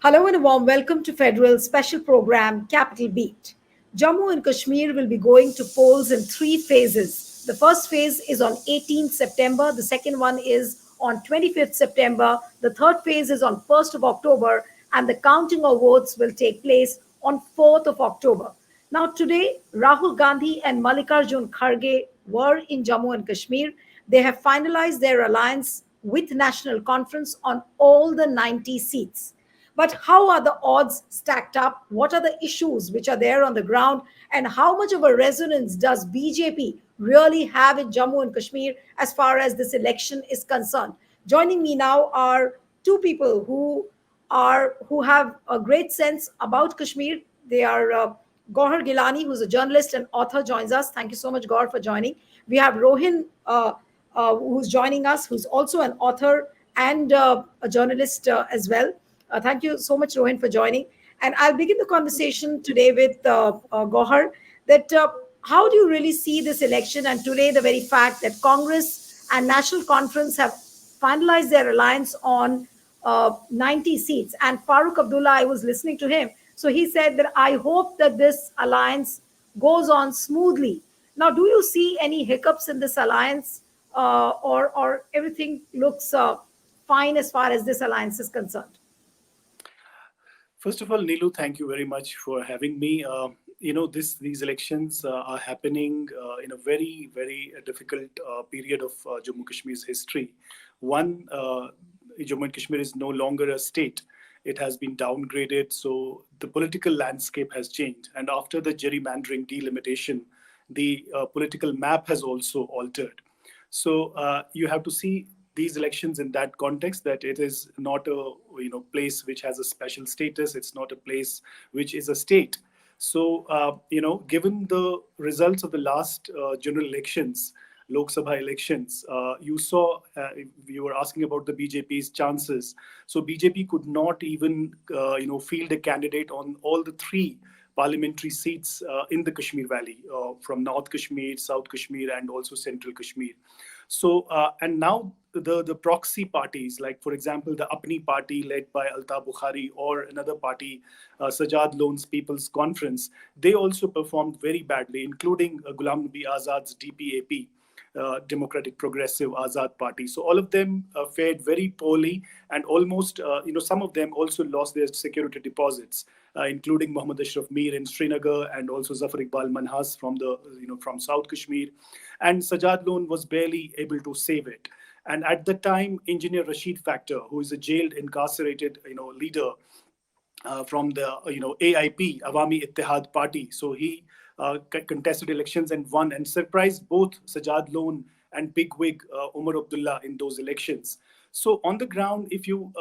Hello and a warm welcome to Federal special program Capital Beat. Jammu and Kashmir will be going to polls in three phases. The first phase is on 18th September, the second one is on 25th September, the third phase is on 1st of October, and the counting of votes will take place on 4th of October. Now, today, Rahul Gandhi and Mallikarjun Kharge were in Jammu and Kashmir. They have finalized their alliance with National Conference on all the 90 seats. But how are the odds stacked up? What are the issues which are there on the ground? And how much of a resonance does BJP really have in Jammu and Kashmir as far as this election is concerned? Joining me now are two people who have a great sense about Kashmir. They are Gohar Gilani, who's a journalist and author, joins us. Thank you so much, Gohar, for joining. We have Rohin, who's joining us, who's also an author and a journalist as well. Thank you so much, Rohin, for joining. And I'll begin the conversation today with Gohar. That how do you really see this election and today the very fact that Congress and National Conference have finalized their alliance on 90 seats? And Farooq Abdullah, I was listening to him. So he said that I hope that this alliance goes on smoothly. Now, do you see any hiccups in this alliance or everything looks fine as far as this alliance is concerned? First of all, Neelu, thank you very much for having me. These elections are happening in a very, very difficult period of Jammu Kashmir's history. One, Jammu and Kashmir is no longer a state. It has been downgraded, so the political landscape has changed. And after the gerrymandering delimitation, the political map has also altered. So you have to see these elections in that context, that it is not a place which has a special status. It's not a place which is a state. So given the results of the last general elections, Lok Sabha elections, you saw, you were asking about the BJP's chances. So BJP could not even field a candidate on all the three parliamentary seats in the Kashmir Valley, from North Kashmir, South Kashmir, and also Central Kashmir. So, and now the proxy parties, like, for example, the Apni party led by Altaf Bukhari, or another party, Sajad Lone's People's Conference, they also performed very badly, including Ghulam Nabi Azad's DPAP. Democratic Progressive Azad Party. So all of them fared very poorly, and almost, some of them also lost their security deposits, including Mohammad Ashraf Mir in Srinagar, and also Zafar Iqbal Manhas from South Kashmir. And Sajad Lone was barely able to save it. And at the time, Engineer Rashid Factor, who is a jailed, incarcerated, leader from the, AIP, Awami Ittihad Party. So he contested elections and won, and surprised both Sajad Lone and bigwig Umar Abdullah in those elections. So on the ground, if you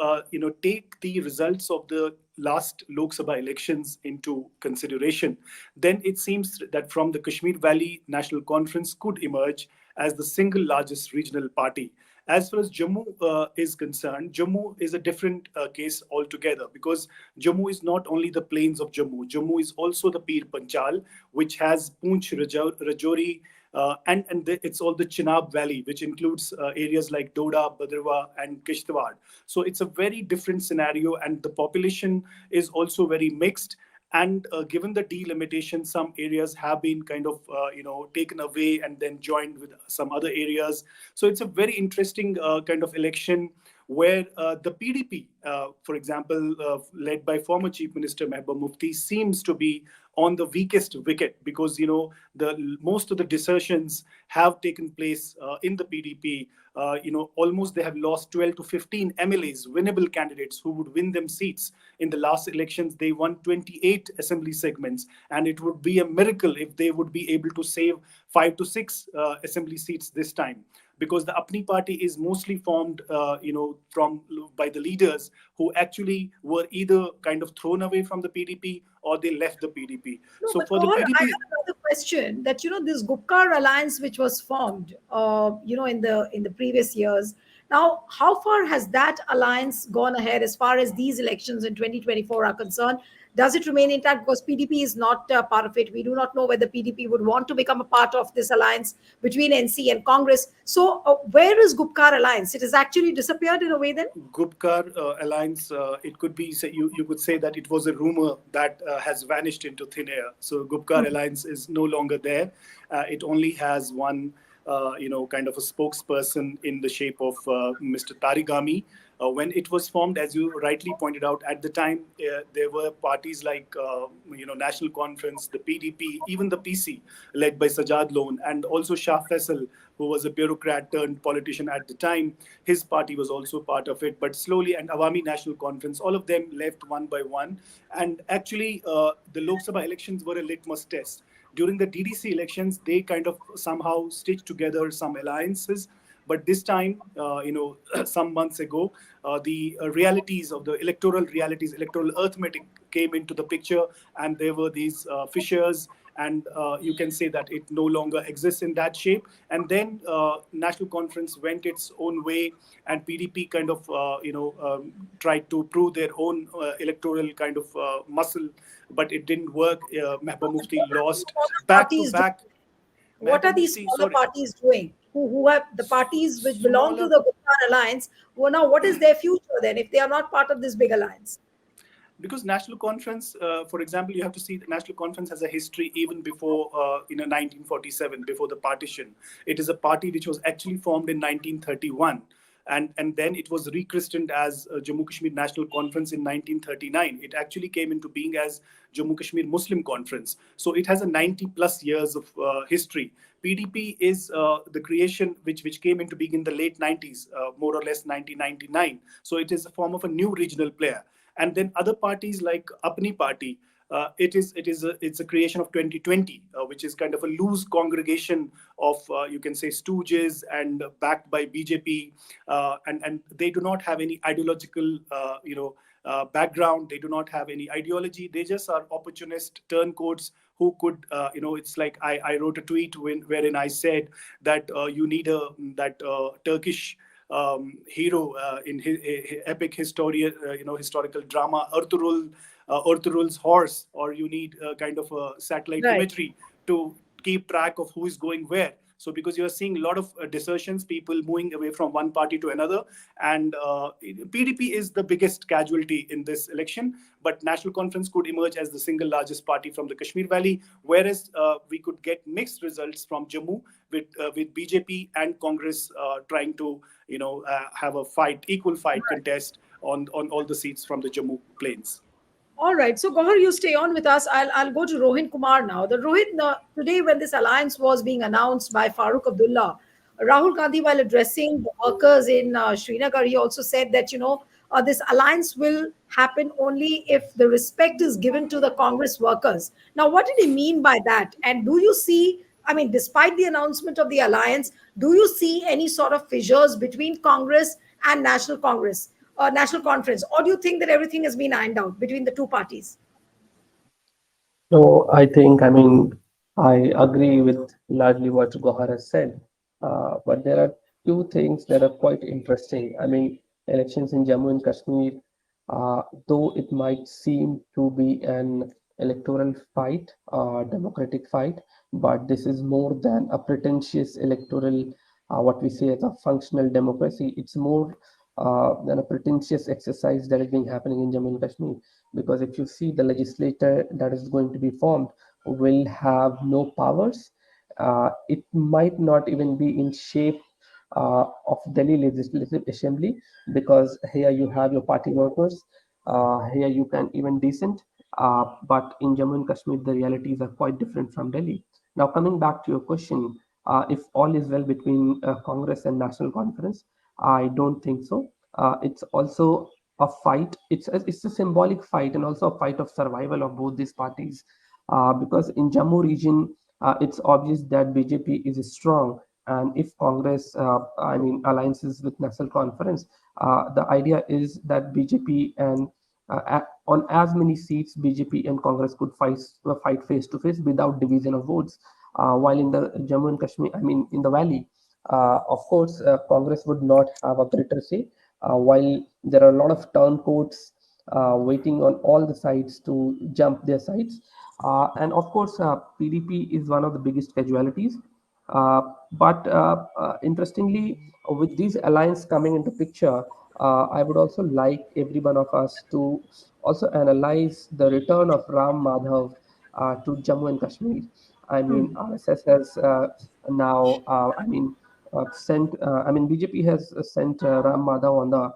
take the results of the last Lok Sabha elections into consideration, then it seems that from the Kashmir Valley National Conference could emerge as the single largest regional party. As far as Jammu is concerned, Jammu is a different case altogether, because Jammu is not only the plains of Jammu. Jammu is also the Pir Panchal, which has Poonch, Rajouri, and it's all the Chenab Valley, which includes areas like Doda, Bhadrawa, and Kishtwar. So it's a very different scenario, and the population is also very mixed. And given the delimitation, some areas have been kind of, taken away and then joined with some other areas. So it's a very interesting kind of election where the PDP, for example, led by former Chief Minister Mehbooba Mufti, seems to be on the weakest wicket, because most of the desertions have taken place in the PDP. Almost they have lost 12 to 15 MLAs, winnable candidates who would win them seats. In the last elections, they won 28 assembly segments, and it would be a miracle if they would be able to save 5 to 6 assembly seats this time, because the Apni party is mostly formed, by the leaders who actually were either kind of thrown away from the PDP or they left the PDP. No, So but for the Gaurav, I PDP, have another question that this Gupkar alliance which was formed in the previous years. Now, how far has that alliance gone ahead as far as these elections in 2024 are concerned? Does it remain intact? Because PDP is not part of it. We do not know whether PDP would want to become a part of this alliance between NC and Congress. So, where is Gupkar alliance? It has actually disappeared in a way then? Gupkar alliance, it could be, say, you could say that it was a rumor that has vanished into thin air. So Gupkar alliance is no longer there. It only has one, kind of a spokesperson in the shape of Mr. Tarigami. When it was formed, as you rightly pointed out, at the time there were parties like National Conference, the PDP, even the PC, led by Sajad Lone, and also Shah Faisal, who was a bureaucrat turned politician at the time. His party was also part of it, but slowly, and Awami National Conference, all of them left one by one. And actually, the Lok Sabha elections were a litmus test. During the DDC elections, they kind of somehow stitched together some alliances. But this time, some months ago, the realities of the electoral realities, electoral arithmetic came into the picture, and there were these fissures, and you can say that it no longer exists in that shape. And then National Conference went its own way, and PDP kind of, tried to prove their own electoral kind of muscle, but it didn't work. Mehbooba Mufti lost back to Parties do. back. What are Mehbooba these Mufti, smaller sorry, parties doing? Who have the parties which belong to smaller. the Gupkar alliance? Well, now, what is their future then if they are not part of this big alliance? Because National Conference, for example, you have to see the National Conference has a history even before 1947, before the partition. It is a party which was actually formed in 1931. And then it was rechristened as Jammu Kashmir National Conference in 1939. It actually came into being as Jammu Kashmir Muslim Conference. So it has a 90 plus years of history. PDP is the creation which came into being in the late 90s, more or less 1999. So it is a form of a new regional player. And then other parties like Apni Party, it's a creation of 2020, which is kind of a loose congregation of you can say stooges and backed by BJP, and they do not have any ideological background. They do not have any ideology. They just are opportunist turncoats who could it's like I wrote a tweet wherein I said that you need a that Turkish hero in his epic historical drama, Ertugrul's horse, or you need kind of a satellite Right. imagery to keep track of who is going where. So because you are seeing a lot of desertions, people moving away from one party to another, and PDP is the biggest casualty in this election. But National Conference could emerge as the single largest party from the Kashmir Valley, whereas we could get mixed results from Jammu with BJP and Congress trying to have a equal fight contest on all the seats from the Jammu plains. All right. So, Gohar, you stay on with us. I'll go to Rohin Kumar now. The Rohit, today when this alliance was being announced by Farooq Abdullah, Rahul Gandhi, while addressing the workers in Srinagar, he also said that, this alliance will happen only if the respect is given to the Congress workers. Now, what did he mean by that? And do you see, I mean, despite the announcement of the alliance, do you see any sort of fissures between Congress and National Conference, or do you think that everything has been ironed out between the two parties? So I agree with largely what Gohar has said, but there are two things that are quite interesting. Elections in Jammu and Kashmir, though it might seem to be an electoral fight, democratic fight, but this is more than a pretentious electoral, what we say as a functional democracy. It's more than a pretentious exercise that is being happening in Jammu and Kashmir, because if you see the legislature that is going to be formed will have no powers. It might not even be in shape of Delhi Legislative Assembly, because here you have your party workers, here you can even dissent, but in Jammu and Kashmir the realities are quite different from Delhi. Now coming back to your question, if all is well between Congress and National Conference, I don't think so. It's also a fight. It's a symbolic fight and also a fight of survival of both these parties. Because in Jammu region, it's obvious that BJP is strong, and if Congress, alliances with National Conference, the idea is that BJP and on as many seats BJP and Congress could fight face to face without division of votes. While in the Jammu and Kashmir, in the valley, of course, Congress would not have a greater say. While there are a lot of turncoats waiting on all the sides to jump their sides. And of course, PDP is one of the biggest casualties. But interestingly, with these alliance coming into picture, I would also like every one of us to also analyze the return of Ram Madhav to Jammu and Kashmir. I mean, RSS has now, sent. BJP has sent Ram Madhav on the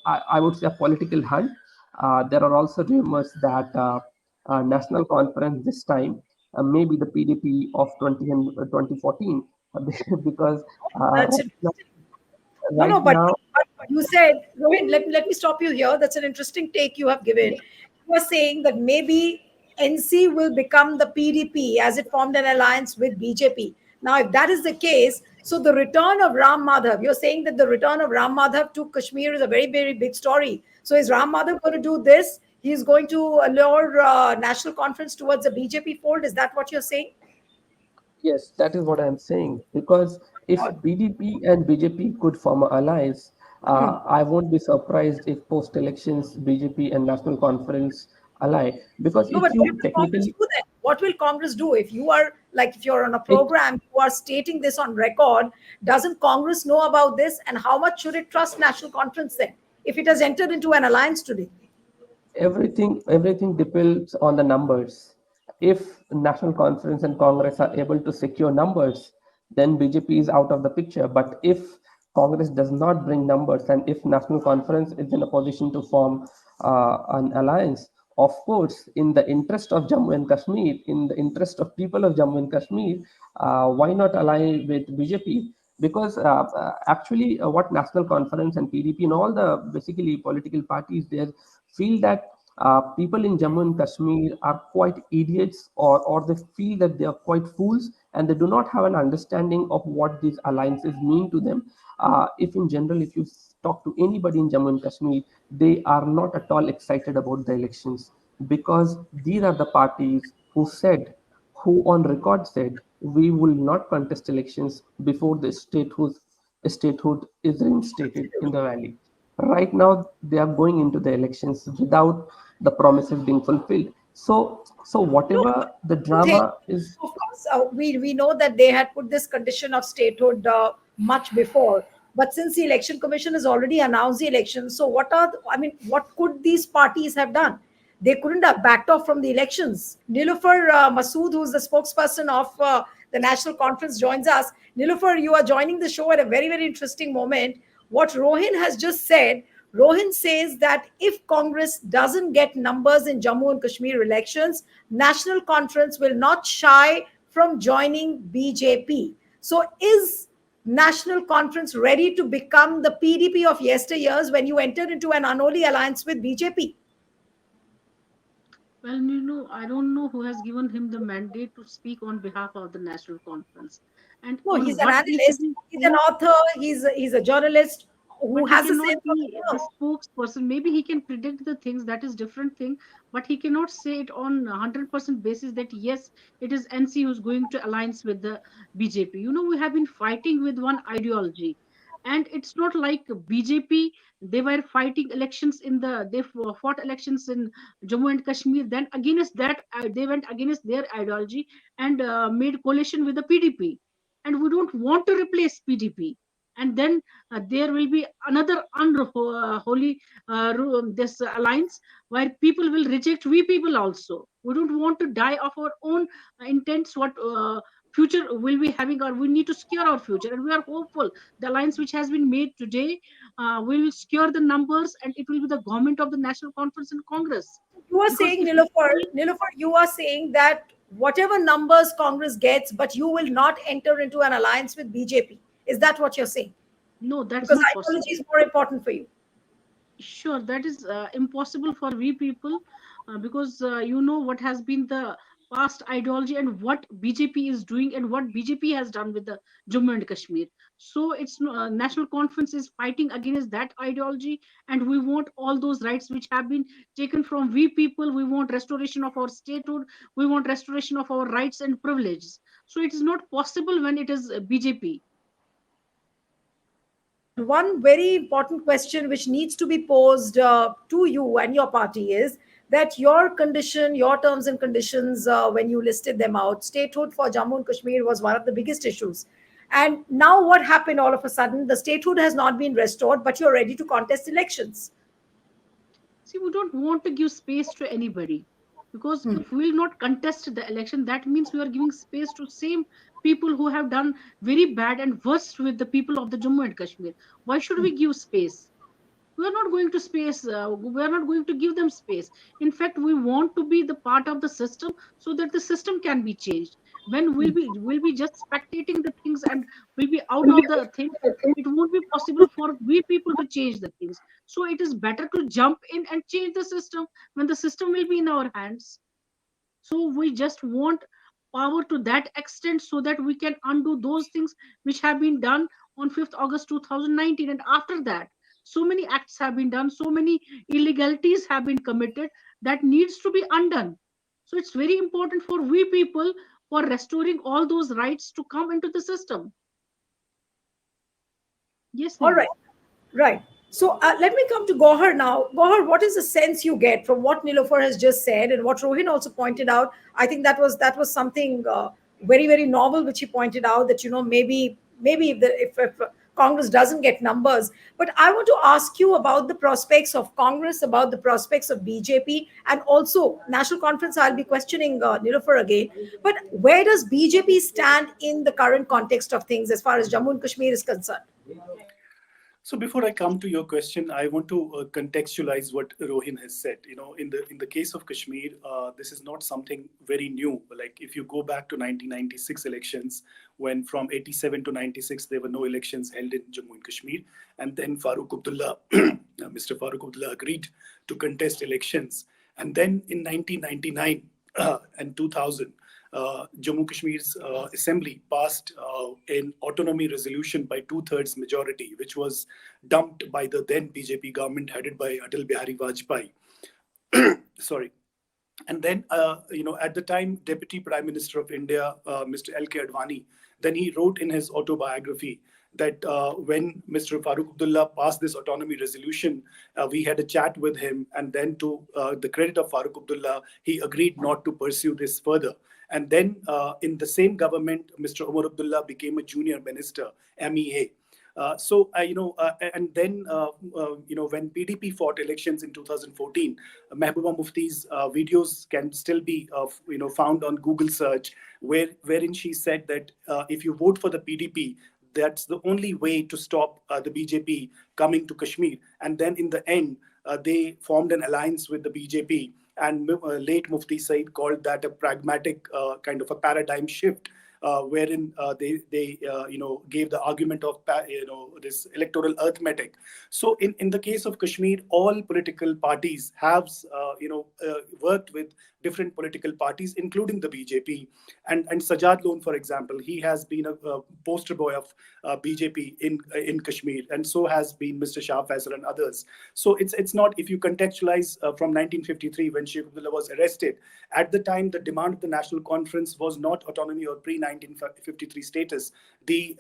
I would say a political hunt. There are also rumors that national conference this time maybe the PDP of 2014 because That's now, interesting. No, no, right now, but you said, Rohin, let me stop you here. That's an interesting take you have given. You are saying that maybe NC will become the PDP as it formed an alliance with BJP. Now, if that is the case, so the return of Ram Madhav, you're saying that the return of Ram Madhav to Kashmir is a very, very big story. So is Ram Madhav going to do this? He's going to allure national conference towards the BJP fold. Is that what you're saying? yes, that is what I'm saying. Because if PDP and BJP could form an alliance, I won't be surprised if post-elections BJP and National Conference ally. Because No, but if what you will Congress technically, do then? What will Congress do if you are like if you're on a it program, you are stating this on record? Doesn't Congress know about this, and how much should it trust National Conference then if it has entered into an alliance today? everything depends on the numbers. If National Conference and Congress are able to secure numbers, then BJP is out of the picture. But if Congress does not bring numbers, and if National Conference is in a position to form an alliance, of course, in the interest of Jammu and Kashmir, in the interest of people of Jammu and Kashmir, why not ally with BJP? Because actually, what National Conference and PDP and all the basically political parties there feel that people in Jammu and Kashmir are quite idiots, or they feel that they are quite fools and they do not have an understanding of what these alliances mean to them. If in general, if you talk to anybody in Jammu and Kashmir, they are not at all excited about the elections because these are the parties who on record said we will not contest elections before the statehood is reinstated in the valley. Right now, they are going into the elections without the promises being fulfilled. So No, whatever the don't think. drama is, Of course, we know that they had put this condition of statehood much before. But since the election commission has already announced the election, so what could these parties have done? They couldn't have backed off from the elections. Nilofer Masood, who's the spokesperson of the national conference, joins us. Nilofer, you are joining the show at a very, very interesting moment. What Rohin has just said, Rohin says that if Congress doesn't get numbers in Jammu and Kashmir elections, National Conference will not shy from joining BJP. So, is National Conference ready to become the PDP of yesteryears when you entered into an unholy alliance with BJP? Well, I don't know who has given him the mandate to speak on behalf of the national conference and No, he's on an what basis analyst, he he's an author, he's a journalist who but he has a cannot sense of be the humor. spokesperson. Maybe he can predict the things, that is different thing, but he cannot say it on 100% basis that yes, it is NC who's going to alliance with the BJP. We have been fighting with one ideology, and it's not like BJP. They were fighting elections they fought elections in Jammu and Kashmir, then against that they went against their ideology and made coalition with the PDP, and we don't want to replace PDP. And then there will be another unholy this alliance where people will reject we people also. We don't want to die of our own intents, what future will be having, or we need to secure our future, and we are hopeful the alliance which has been made today will secure the numbers, and it will be the government of the national conference and congress. You are Because saying, if you see, Nilofer, you are saying that whatever numbers Congress gets, but you will not enter into an alliance with BJP. Is that what you're saying? no, that's Because not ideology possible. is more important for you. Sure, that is impossible for we people, because what has been the past ideology and what BJP is doing and what BJP has done with the Jammu and Kashmir. So national conference is fighting against that ideology, and we want all those rights which have been taken from we people. We want restoration of our statehood. We want restoration of our rights and privileges. So it is not possible when it is BJP. one very important question which needs to be posed to you and your party is that your condition, your terms and conditions, when you listed them out, statehood for Jammu and Kashmir was one of the biggest issues. And now, what happened all of a sudden? The statehood has not been restored, but you're ready to contest elections. See, we don't want to give space to anybody, because if we will not contest the election, that means we are giving space to same people who have done very bad and worst with the people of the Jammu and Kashmir. Why should we give space? We are not going to space. We are not going to give them space. In fact, we want to be the part of the system so that the system can be changed. When will be just spectating the things and will be out of the thing, it won't be possible for we people to change the things. So it is better to jump in and change the system when the system will be in our hands. So we just want power to that extent so that we can undo those things which have been done on 5th August 2019. And after that, so many acts have been done, so many illegalities have been committed that needs to be undone. So it's very important for we people for restoring all those rights to come into the system. Yes, All Nilu. right. Right. So let me come to Gohar now. Gohar, what is the sense you get from what Nilofer has just said and what Rohin also pointed out? I think that was something very novel, which he pointed out that maybe if Congress doesn't get numbers, but I want to ask you about the prospects of Congress, about the prospects of BJP, and also National Conference. I'll be questioning Nilofer again, but where does BJP stand in the current context of things as far as Jammu and Kashmir is concerned? So before I come to your question, I want to contextualize what Rohin has said. In the case of Kashmir, this is not something very new. Like if you go back to 1996 elections, when from 87 to 96 there were no elections held in Jammu and Kashmir, and then Farooq Abdullah, Mr. Farooq Abdullah agreed to contest elections, and then in 1999 and 2000. Jammu Kashmir's assembly passed an autonomy resolution by two-thirds majority, which was dumped by the then BJP government headed by Atal Bihari Vajpayee. Sorry. And then, at the time, Deputy Prime Minister of India, Mr. L.K. Advani, then he wrote in his autobiography that when Mr. Farooq Abdullah passed this autonomy resolution, we had a chat with him, and then to the credit of Farooq Abdullah, he agreed not to pursue this further. And then in the same government, Mr. Omar Abdullah became a junior minister, MEA. And then, when PDP fought elections in 2014, Mehbooba Mufti's videos can still be, found on Google search, wherein she said that if you vote for the PDP, that's the only way to stop the BJP coming to Kashmir. And then in the end, they formed an alliance with the BJP. And late Mufti Said called that a pragmatic kind of a paradigm shift, wherein they gave the argument of this electoral arithmetic. So in the case of Kashmir, all political parties have worked with different political parties, including the BJP. And Sajad Lone, for example, he has been a poster boy of BJP in Kashmir, and so has been Mr. Shah Faisal and others. So it's not, if you contextualize from 1953 when Sheikh Abdullah was arrested, at the time the demand of the National Conference was not autonomy or pre-1953 status. The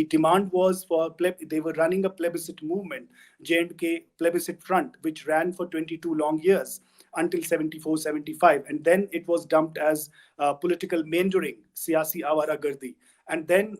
demand was for they were running a plebiscite movement, J&K Plebiscite Front, which ran for 22 long years until 74, 75. And then it was dumped as political meandering, siyasi awara gardi. And then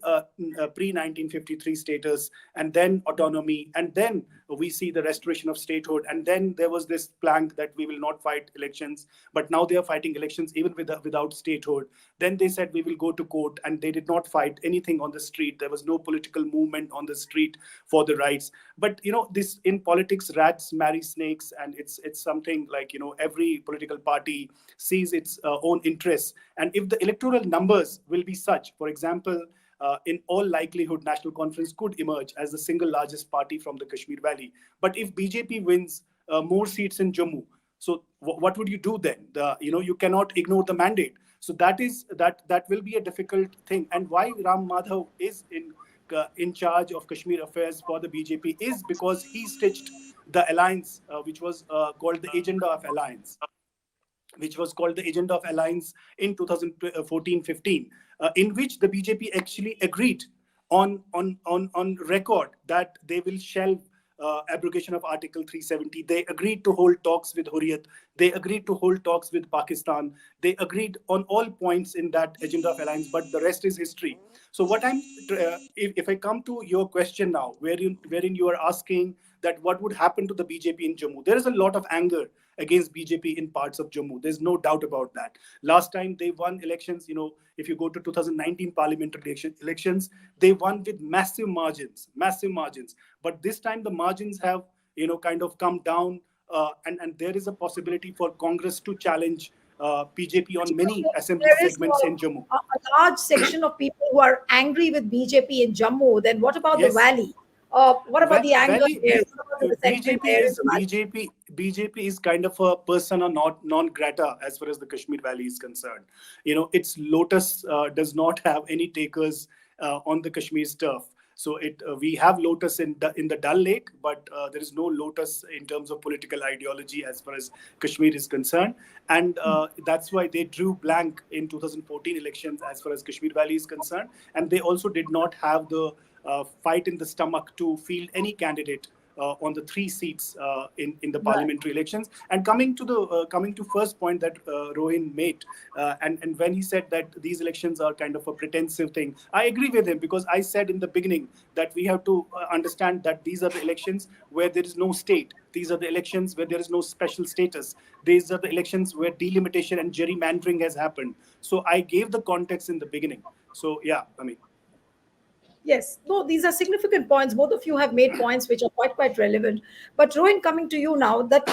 pre-1953 status, and then autonomy, and then we see the restoration of statehood. And then there was this plank that we will not fight elections, but now they are fighting elections even without statehood. Then they said we will go to court, and they did not fight anything on the street. There was no political movement on the street for the rights. But this, in politics, rats marry snakes, and it's something like every political party sees its own interests. And if the electoral numbers will be such, for example, in all likelihood, National Conference could emerge as the single largest party from the Kashmir Valley. But if BJP wins more seats in Jammu, so what would you do then? You cannot ignore the mandate. So that will be a difficult thing. And why Ram Madhav is in charge of Kashmir affairs for the BJP is because he stitched the alliance, which was called the Agenda of Alliance, in 2014-15, in which the BJP actually agreed on record that they will shelve abrogation of Article 370. They agreed to hold talks with Hurriyat. They agreed to hold talks with Pakistan. They agreed on all points in that agenda of alliance, but the rest is history. So what if I come to your question now, wherein you are asking that what would happen to the BJP in Jammu, there is a lot of anger against BJP in parts of Jammu. There's no doubt about that. Last time they won elections, if you go to 2019 parliamentary elections, they won with massive margins, massive margins. But this time the margins have, kind of come down, and there is a possibility for Congress to challenge BJP on many assembly There is segments in Jammu. a large section of people who are angry with BJP in Jammu. Then what about the Yes, valley? What about the anger Valley there? What about the resentment BJP there in is the valley? BJP is kind of a persona not non grata as far as the Kashmir Valley is concerned. Its Lotus does not have any takers on the Kashmir's turf. So we have Lotus in the Dal Lake, but there is no Lotus in terms of political ideology as far as Kashmir is concerned, and that's why they drew blank in 2014 elections as far as Kashmir Valley is concerned, and they also did not have the fight in the stomach to field any candidate on the three seats in the Right. parliamentary elections. And coming to first point that Rohin made, and when he said that these elections are kind of a pretensive thing, I agree with him, because I said in the beginning that we have to understand that these are the elections where there is no state. These are the elections where there is no special status. These are the elections where delimitation and gerrymandering has happened. So I gave the context in the beginning. So yeah, I mean. Yes, no, these are significant points. Both of you have made points which are quite relevant. But Rohin, coming to you now, that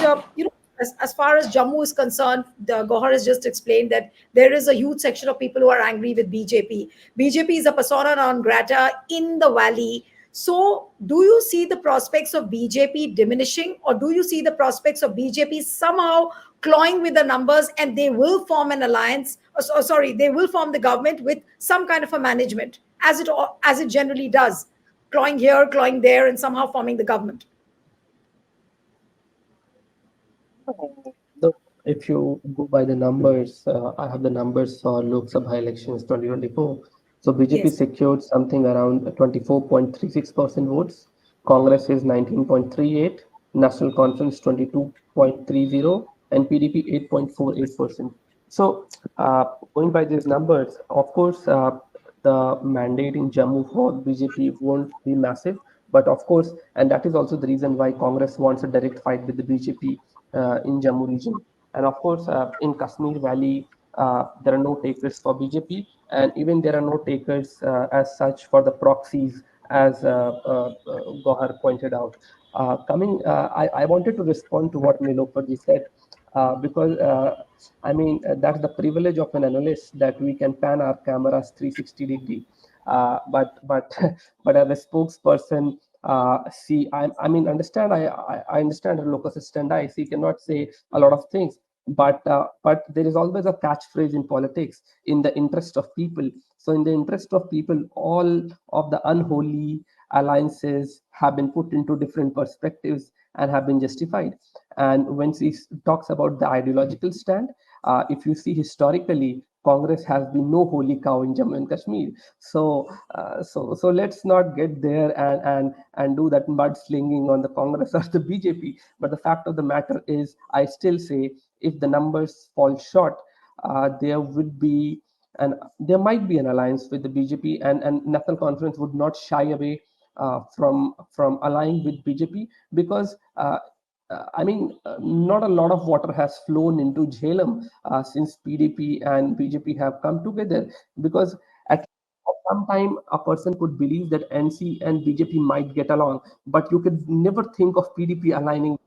as far as Jammu is concerned, the Gohar has just explained that there is a huge section of people who are angry with BJP. BJP is a persona non grata in the valley. So, do you see the prospects of BJP diminishing, or do you see the prospects of BJP somehow clawing with the numbers, and they will form an alliance? Sorry, they will form the government with some kind of a management, as it generally does, clawing here, clawing there, and somehow forming the government. So if you go by the numbers, I have the numbers for Lok Sabha elections 2024. So BJP Yes, secured something around 24.36% votes. Congress is 19.38, National Conference 22.30, and PDP 8.48%. So going by these numbers, of course, the mandate in Jammu for BJP won't be massive, but of course, and that is also the reason why Congress wants a direct fight with the BJP in Jammu region. And of course, in Kashmir Valley, there are no takers for BJP, and even there are no takers as such for the proxies, as Gohar pointed out. I wanted to respond to what Nilofarji said, because that's the privilege of an analyst, that we can pan our cameras 360-degree. But but as a spokesperson, understand, I understand Locus standi. He cannot say a lot of things, but there is always a catchphrase in politics: in the interest of people. So in the interest of people, all of the unholy alliances have been put into different perspectives and have been justified. And when he talks about the ideological stand, if you see historically, Congress has been no holy cow in Jammu and Kashmir. So let's not get there and do that mudslinging on the Congress or the BJP. But the fact of the matter is, I still say, if the numbers fall short, there might be an alliance with the BJP, and National Conference would not shy away from allying with BJP, because not a lot of water has flown into Jhelum since PDP and BJP have come together. Because at some time, a person could believe that NC and BJP might get along, but you could never think of PDP aligning.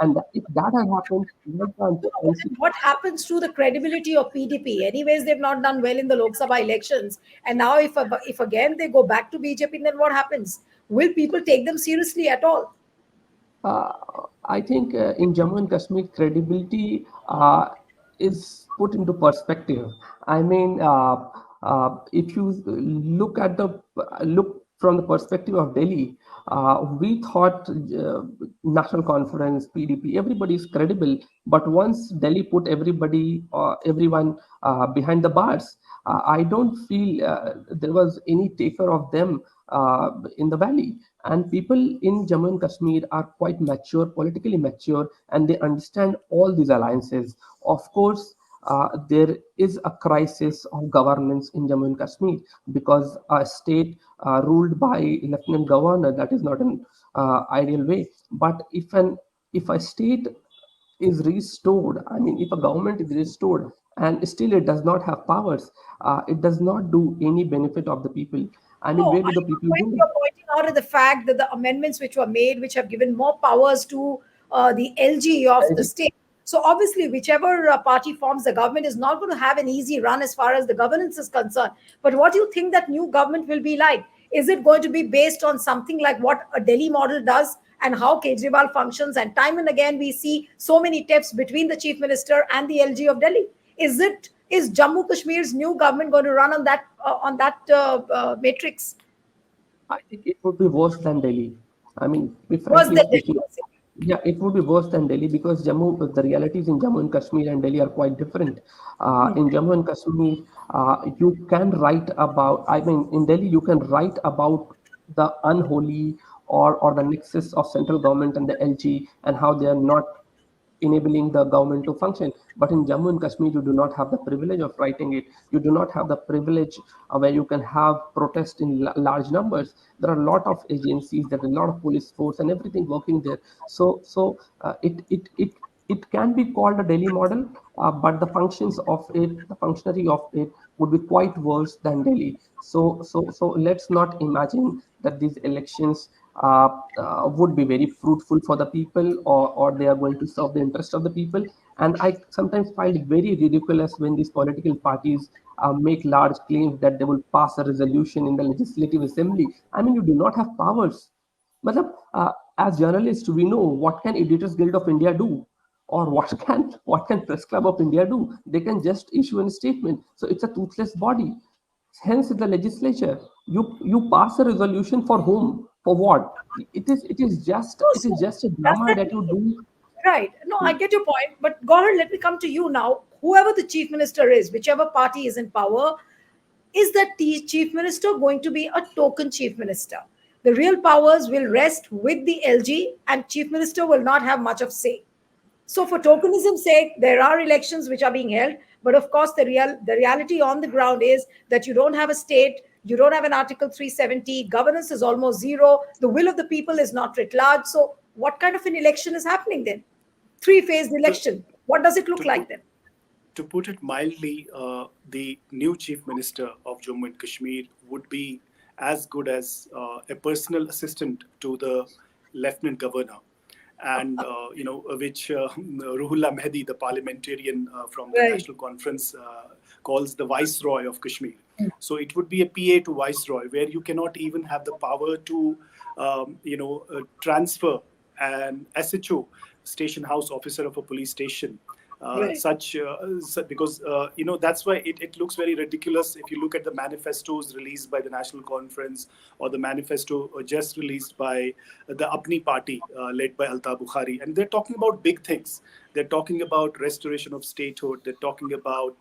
And if that has happened, what the NC? and what happens to the credibility of PDP? Anyways, they've not done well in the Lok Sabha elections, and now if again they go back to BJP, then what happens? Will people take them seriously at all? Uh, I think in Jammu and Kashmir, credibility is put into perspective. If you look from the perspective of Delhi, We thought National Conference, PDP, everybody is credible. But once Delhi put everyone behind the bars, I don't feel there was any taker of them in the valley. And people in Jammu and Kashmir are quite mature, politically mature, and they understand all these alliances. Of course, there is a crisis of governance in Jammu and Kashmir because a state ruled by lieutenant governor, that is not an ideal way. But if a state is restored, I mean, if a government is restored and still it does not have powers, it does not do any benefit of the people. I mean, No, where do I the think the people point go? you're pointing out is the fact that the amendments which were made, which have given more powers to the LG of the state. So obviously, whichever party forms the government is not going to have an easy run as far as the governance is concerned. But what do you think that new government will be like? Is it going to be based on something like what a Delhi model does and how Kejriwal functions? And time and again, we see so many tips between the chief minister and the LG of Delhi. Is Jammu Kashmir's new government going to run on that matrix? I think it would be worse than Delhi. I mean, be Was frankly the Delhi speaking, was it? yeah, it would be worse than Delhi because the realities in Jammu and Kashmir and Delhi are quite different. In Jammu and Kashmir, you can write about, I mean, in Delhi, you can write about the unholy or the nexus of central government and the LG and how they are not enabling the government to function. But in Jammu and Kashmir, you do not have the privilege of writing it. You do not have the privilege where you can have protest in large numbers. There are a lot of agencies, there are a lot of police force and everything working there. So it can be called a Delhi model, but the functions of it, the functionary of it, would be quite worse than Delhi. So let's not imagine that these elections would be very fruitful for the people, or they are going to serve the interest of the people. And I sometimes find it very ridiculous when these political parties make large claims that they will pass a resolution in the legislative assembly. I mean, you do not have powers. Matlab, as journalists, we know what can Editors Guild of India do, or what can Press Club of India do? They can just issue a statement. So it's a toothless body. Hence, the legislature, you pass a resolution for whom? For what? No, It is so just a does drama that that you mean, do. right? No, I get your point. But Gaurav, let me come to you now. Whoever the chief minister is, whichever party is in power, is that the chief minister going to be a token chief minister? The real powers will rest with the LG, and chief minister will not have much of say. So, for tokenism's sake, there are elections which are being held, but of course, the reality on the ground is that you don't have a state, you don't have an Article 370, governance is almost zero, the will of the people is not writ large. So, what kind of an election is happening then? Three-phased To, election. What does it look to like put then? to put it mildly, the new chief minister of Jammu and Kashmir would be as good as a personal assistant to the lieutenant governor, and which Ruhullah Mehdi, the parliamentarian from the Right. National Conference, calls the viceroy of Kashmir. So it would be a PA to viceroy, where you cannot even have the power to, transfer an SHO, station house officer of a police station, Right. such because that's why it looks very ridiculous if you look at the manifestos released by the National Conference, or the manifesto just released by the Apni party, led by Alta Bukhari, and they're talking about big things. They're talking about restoration of statehood. They're talking about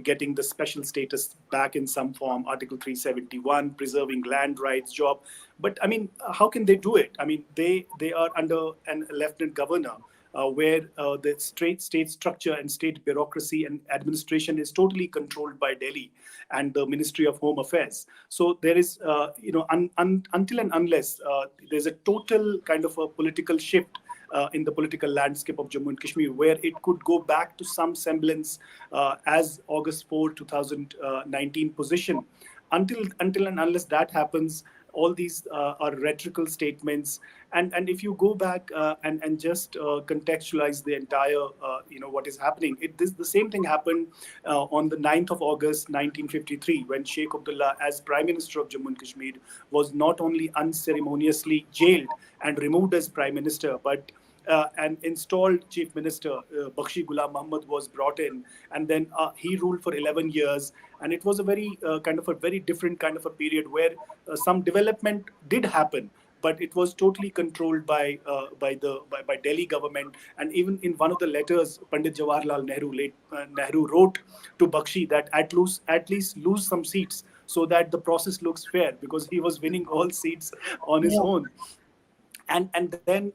getting the special status back in some form, Article 371, preserving land rights, job. But I mean, how can they do it? I mean, they are under an lieutenant governor, where the state structure and state bureaucracy and administration is totally controlled by Delhi and the Ministry of Home Affairs. So there is, until and unless there's a total kind of a political shift in the political landscape of Jammu and Kashmir, where it could go back to some semblance as August 4, 2019 position. Until and unless that happens, all these are rhetorical statements. And if you go back and just contextualize the entire, what is happening, the same thing happened on the 9th of August 1953, when Sheikh Abdullah, as Prime Minister of Jammu and Kashmir, was not only unceremoniously jailed and removed as Prime Minister, but an installed chief minister, Bakshi Ghulam Muhammad, was brought in, and then he ruled for 11 years. And it was a very kind of a very different kind of a period, where some development did happen, but it was totally controlled by Delhi government. And even in one of the letters, Pandit Jawaharlal Nehru, late Nehru, wrote to Bakshi that at least lose some seats so that the process looks fair, because he was winning all seats on his Yeah. own. And then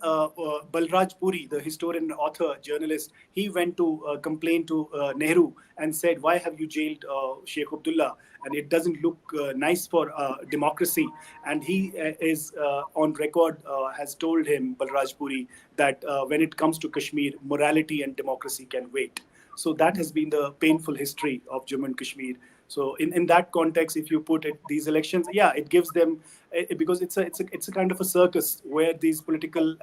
Balraj Puri, the historian, author, journalist, he went to complain to Nehru and said, "Why have you jailed Sheikh Abdullah? And it doesn't look nice for democracy." And he is on record, has told him, Balraj Puri, that when it comes to Kashmir, morality and democracy can wait. So that has been the painful history of Jammu and Kashmir. So in that context, if you put it, these elections, yeah, it gives them, because it's a kind of a circus where these political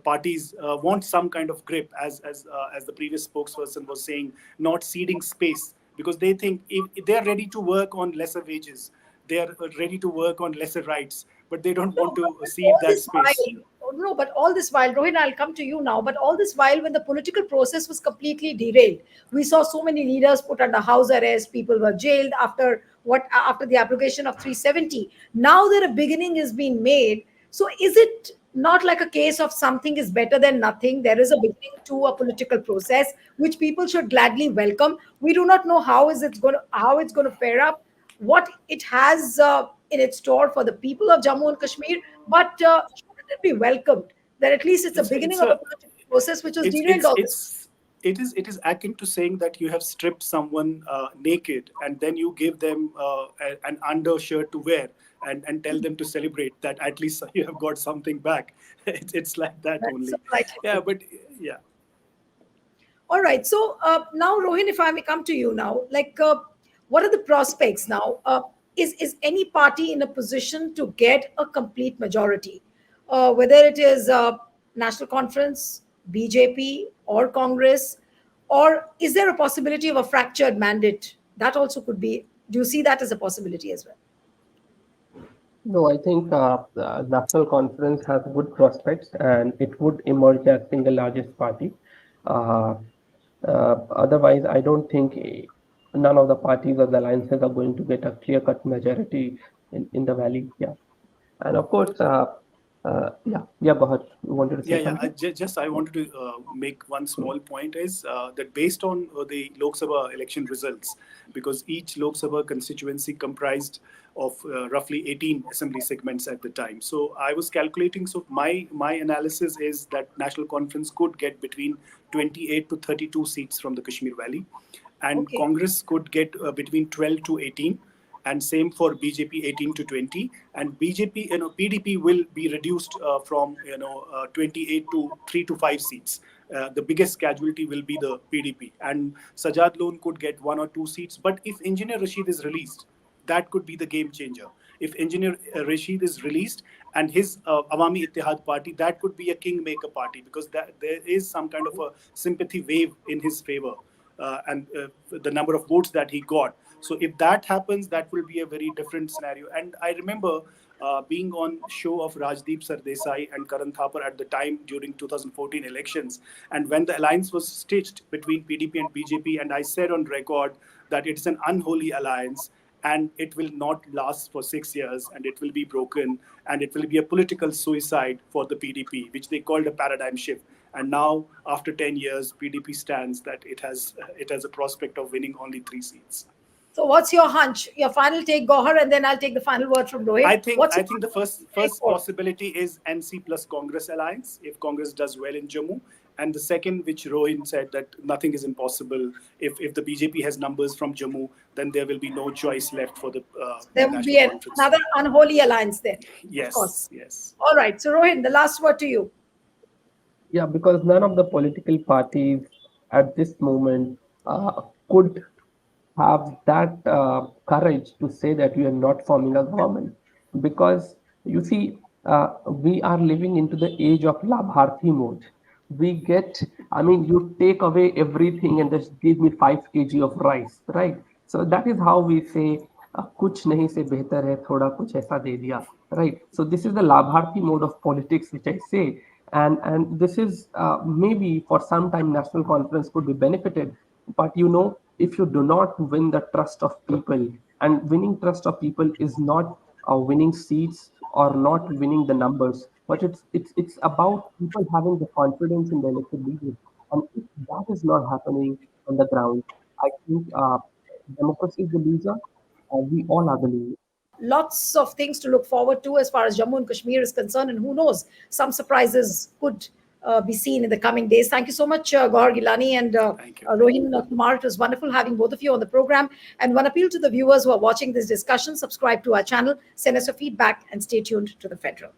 parties want some kind of grip, as the previous spokesperson was saying, not ceding space, because they think if they are ready to work on lesser wages, they are ready to work on lesser rights, but they don't No, want but to all cede that this space. while, oh, no, but all this while, Rohin, I'll come to you now. But all this while, when the political process was completely derailed, we saw so many leaders put under house arrest. People were jailed after the application of 370. Now that a beginning is being made, so is it not like a case of something is better than nothing? There is a beginning to a political process which people should gladly welcome. We do not know how it's going to fare up, what it has in its store for the people of Jammu and Kashmir, but shouldn't it be welcomed that at least it's a beginning It's of a a political process which was it's derailed it's all this? it's it is akin to saying that you have stripped someone naked, and then you give them an undershirt to wear, and tell them to celebrate that at least you have got something back. It's like that That's so only. rightly Yeah, put. but yeah. All right. So now, Rohin, if I may come to you now, like, what are the prospects now? Is any party in a position to get a complete majority, whether it is National Conference, BJP, or Congress, or is there a possibility of a fractured mandate? That also could be. Do you see that as a possibility as well? No, I think the National Conference has good prospects and it would emerge as single largest party. Uh, Otherwise, I don't think none of the parties or the alliances are going to get a clear-cut majority in the valley. Yeah, and of course, yeah, Bahad, you wanted to say Yeah. something? Just I wanted to make one small point is that based on the Lok Sabha election results, because each Lok Sabha constituency comprised of roughly 18 assembly segments at the time. So I was calculating. So my analysis is that National Conference could get between 28 to 32 seats from the Kashmir Valley, and Okay. Congress could get between 12 to 18, and same for BJP, 18 to 20, and BJP, PDP will be reduced from 28 to 3 to 5 seats. The biggest casualty will be the PDP, and Sajad Lone could get 1 or 2 seats. But if Engineer Rashid is released, that could be the game changer. If Engineer Rashid is released and his Awami Ittihad party, that could be a kingmaker party, because there is some kind of a sympathy wave in his favor, and the number of votes that he got. So if that happens, that will be a very different scenario. And I remember being on show of Rajdeep Sardesai and Karan Thapar at the time during 2014 elections, and when the alliance was stitched between PDP and BJP, and I said on record that it's an unholy alliance, and it will not last for 6 years, and it will be broken, and it will be a political suicide for the PDP, which they called a paradigm shift. And now, after 10 years, PDP stands that it has a prospect of winning only 3 seats. So, what's your hunch? Your final take, Gohar, and then I'll take the final word from Rohit. I think What's I your think the first take first for? possibility is NC plus Congress alliance if Congress does well in Jammu, and the second, which Rohin said, that nothing is impossible. If the BJP has numbers from Jammu, then there will be no choice left for the There would National be Conference. another unholy alliance then, of Yes, course. yes. All right. So, Rohin, the last word to you. Yeah, because none of the political parties at this moment could have that courage to say that we are not forming a government, because you see, we are living into the age of labharthi mode. We get, I mean, you take away everything and just give me 5 kg of rice, right? So that is how we say kuch nahi se behtar hai thoda kuch aisa de diya, right? So this is the labharthi mode of politics which I say. And this is maybe for some time National Conference could be benefited, but if you do not win the trust of people, and winning trust of people is not winning seats or not winning the numbers, but it's about people having the confidence in the elected leaders. And if that is not happening on the ground, I think democracy is the loser. We all are the losers. Lots of things to look forward to as far as Jammu and Kashmir is concerned, and who knows, some surprises could be seen in the coming days. Thank you so much, Gaur Gilani and Thank you. Rohin Kumar. It was wonderful having both of you on the program. And one appeal to the viewers who are watching this discussion: subscribe to our channel, send us your feedback, and stay tuned to the Federal.